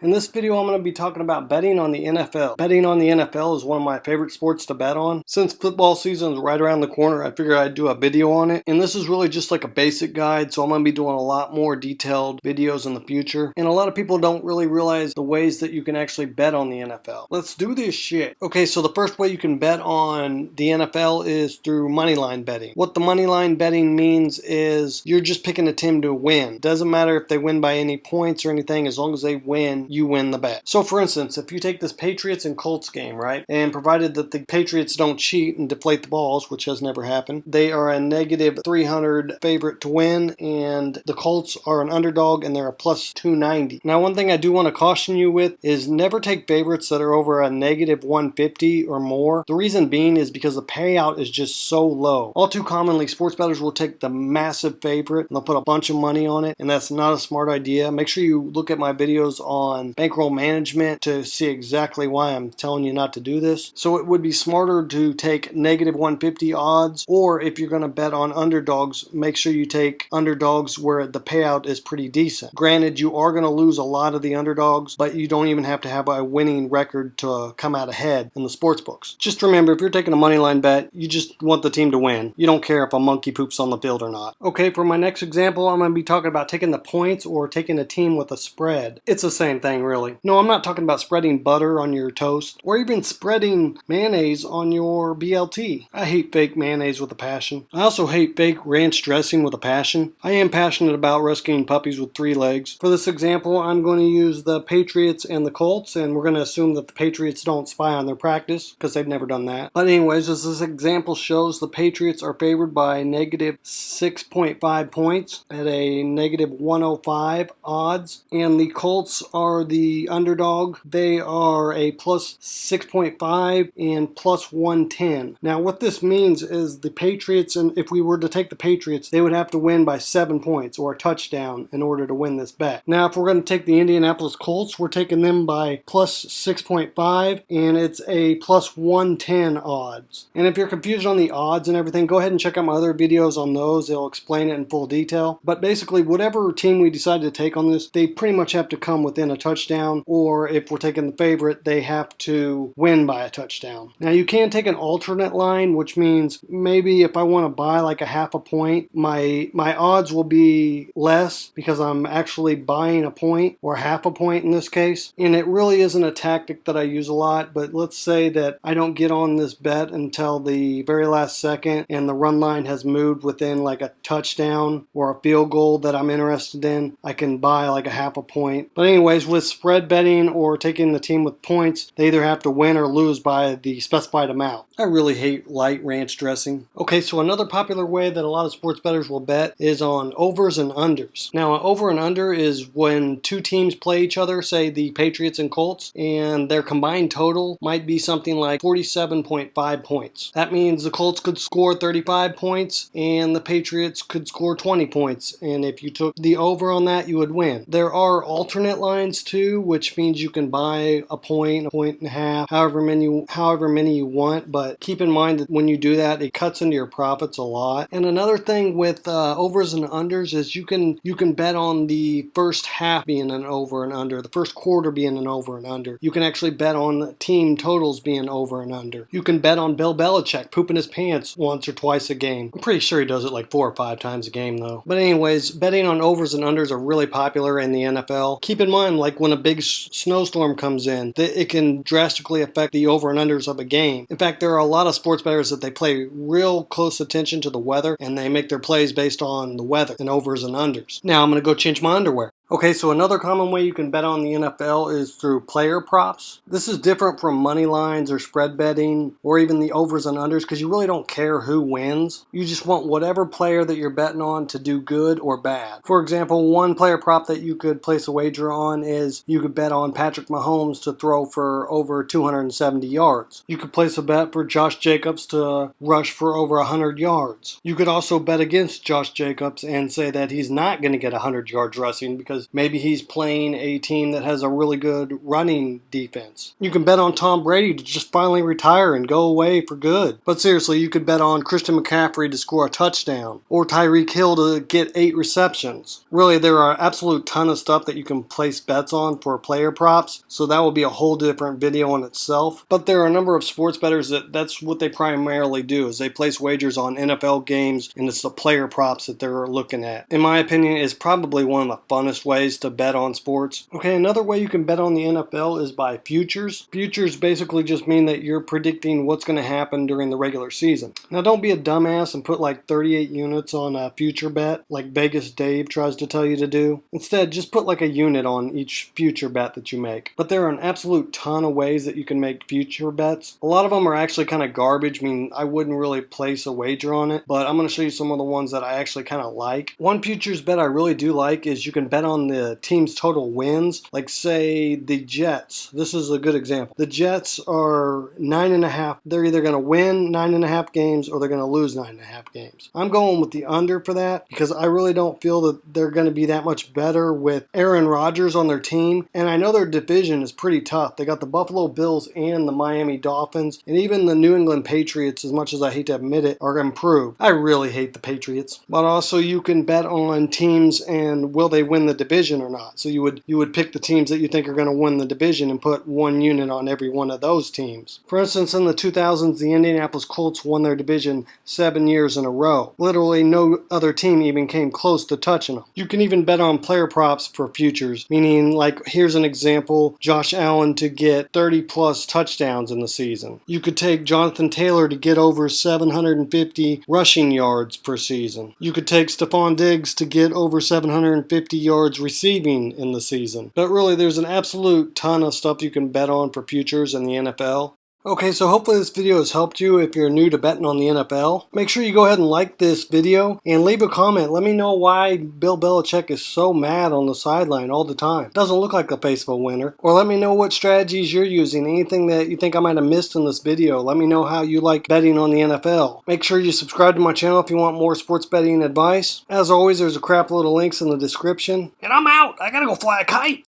In this video, I'm going to be talking about betting on the NFL. Betting on the NFL is one of my favorite sports to bet on. Since football season is right around the corner, I figured I'd do a video on it. And this is really just like a basic guide, so I'm going to be doing a lot more detailed videos in the future. And a lot of people don't really realize the ways that you can actually bet on the NFL. Let's do this shit. Okay, so the first way you can bet on the NFL is through Moneyline Betting. What the Moneyline Betting means is you're just picking a team to win. Doesn't matter if they win by any points or anything, as long as they win, you win the bet. So for instance, if you take this Patriots and Colts game, right, and provided that the Patriots don't cheat and deflate the balls, which has never happened, they are a negative 300 favorite to win, and the Colts are an underdog and they're a plus 290. Now, one thing I do want to caution you with is never take favorites that are over a negative 150 or more. The reason being is because the payout is just so low. All too commonly, sports bettors will take the massive favorite and they'll put a bunch of money on it, and that's not a smart idea. Make sure you look at my videos on bankroll management to see exactly why I'm telling you not to do this. So it would be smarter to take negative 150 odds, or if you're going to bet on underdogs, make sure you take underdogs where the payout is pretty decent. Granted, you are going to lose a lot of the underdogs, but you don't even have to have a winning record to come out ahead in the sports books. Just remember, if you're taking a money line bet, you just want the team to win. You don't care if a monkey poops on the field or not. Okay, for my next example, I'm going to be talking about taking the points or taking a team with a spread. It's the same thing, really. No, I'm not talking about spreading butter on your toast or even spreading mayonnaise on your BLT. I hate fake mayonnaise with a passion. I also hate fake ranch dressing with a passion. I am passionate about rescuing puppies with 3 legs. For this example, I'm going to use the Patriots and the Colts, and we're going to assume that the Patriots don't spy on their practice because they've never done that. But anyways, as this example shows, the Patriots are favored by negative 6.5 points at a negative 105 odds, and the Colts are the underdog. They are a plus 6.5 and plus 110. Now what this means is the Patriots, and if we were to take the Patriots, they would have to win by 7 points or a touchdown in order to win this bet. Now if we're going to take the Indianapolis Colts, we're taking them by plus 6.5 and it's a plus 110 odds. And if you're confused on the odds and everything, go ahead and check out my other videos on those. They'll explain it in full detail. But basically, whatever team we decide to take on this, they pretty much have to come within a touchdown, or if we're taking the favorite, they have to win by a touchdown. Now you can take an alternate line, which means maybe if I want to buy like a half a point, my odds will be less because I'm actually buying a point or half a point in this case. And it really isn't a tactic that I use a lot, but let's say that I don't get on this bet until the very last second and the run line has moved within like a touchdown or a field goal that I'm interested in. I can buy like a half a point. But anyways, with spread betting or taking the team with points, they either have to win or lose by the specified amount. I really hate light ranch dressing. Okay, so another popular way that a lot of sports bettors will bet is on overs and unders. Now, an over and under is when 2 teams play each other, say the Patriots and Colts, and their combined total might be something like 47.5 points. That means the Colts could score 35 points and the Patriots could score 20 points. And if you took the over on that, you would win. There are alternate lines too, which means you can buy a point and a half, however many you want. But keep in mind that when you do that, it cuts into your profits a lot. And another thing with overs and unders is you can bet on the first half being an over and under, the first quarter being an over and under. You can actually bet on team totals being over and under. You can bet on Bill Belichick pooping his pants once or twice a game. I'm pretty sure he does it like 4 or 5 times a game though. But anyways, betting on overs and unders are really popular in the NFL. Keep in mind, like when a big snowstorm comes in, that it can drastically affect the over and unders of a game. In fact, there are a lot of sports bettors that they pay real close attention to the weather and they make their plays based on the weather and overs and unders. Now I'm going to go change my underwear. Okay, so another common way you can bet on the NFL is through player props. This is different from money lines or spread betting or even the overs and unders because you really don't care who wins. You just want whatever player that you're betting on to do good or bad. For example, one player prop that you could place a wager on is you could bet on Patrick Mahomes to throw for over 270 yards. You could place a bet for Josh Jacobs to rush for over 100 yards. You could also bet against Josh Jacobs and say that he's not going to get 100 yards rushing because because maybe he's playing a team that has a really good running defense. You can bet on Tom Brady to just finally retire and go away for good. But seriously, you could bet on Christian McCaffrey to score a touchdown or Tyreek Hill to get 8 receptions. Really, there are an absolute ton of stuff that you can place bets on for player props, so that will be a whole different video in itself. But there are a number of sports bettors that's what they primarily do, is they place wagers on NFL games, and it's the player props that they're looking at. In my opinion, it's probably one of the funnest ways to bet on sports. Okay, another way you can bet on the NFL is by futures. Futures basically just mean that you're predicting what's going to happen during the regular season. Now, don't be a dumbass and put like 38 units on a future bet like Vegas Dave tries to tell you to do. Instead, just put like a unit on each future bet that you make. But there are an absolute ton of ways that you can make future bets. A lot of them are actually kind of garbage. I mean, I wouldn't really place a wager on it, but I'm going to show you some of the ones that I actually kind of like. One futures bet I really do like is you can bet on the team's total wins. Like say the Jets. This is a good example. The Jets are 9.5. They're either going to win 9.5 games or they're going to lose 9.5 games. I'm going with the under for that because I really don't feel that they're going to be that much better with Aaron Rodgers on their team. And I know their division is pretty tough. They got the Buffalo Bills and the Miami Dolphins, and even the New England Patriots, as much as I hate to admit it, are improved. I really hate the Patriots. But also you can bet on teams and will they win the division or not. So you would pick the teams that you think are going to win the division and put one unit on every one of those teams. For instance, in the 2000s, the Indianapolis Colts won their division 7 years in a row. Literally no other team even came close to touching them. You can even bet on player props for futures, meaning like here's an example, Josh Allen to get 30 plus touchdowns in the season. You could take Jonathan Taylor to get over 750 rushing yards per season. You could take Stephon Diggs to get over 750 yards receiving in the season. But really, there's an absolute ton of stuff you can bet on for futures in the NFL. Okay, so hopefully this video has helped you if you're new to betting on the NFL. Make sure you go ahead and like this video and leave a comment. Let me know why Bill Belichick is so mad on the sideline all the time. Doesn't look like the face of a winner. Or let me know what strategies you're using. Anything that you think I might have missed in this video. Let me know how you like betting on the NFL. Make sure you subscribe to my channel if you want more sports betting advice. As always, there's a crap load of links in the description. And I'm out. I gotta go fly a kite.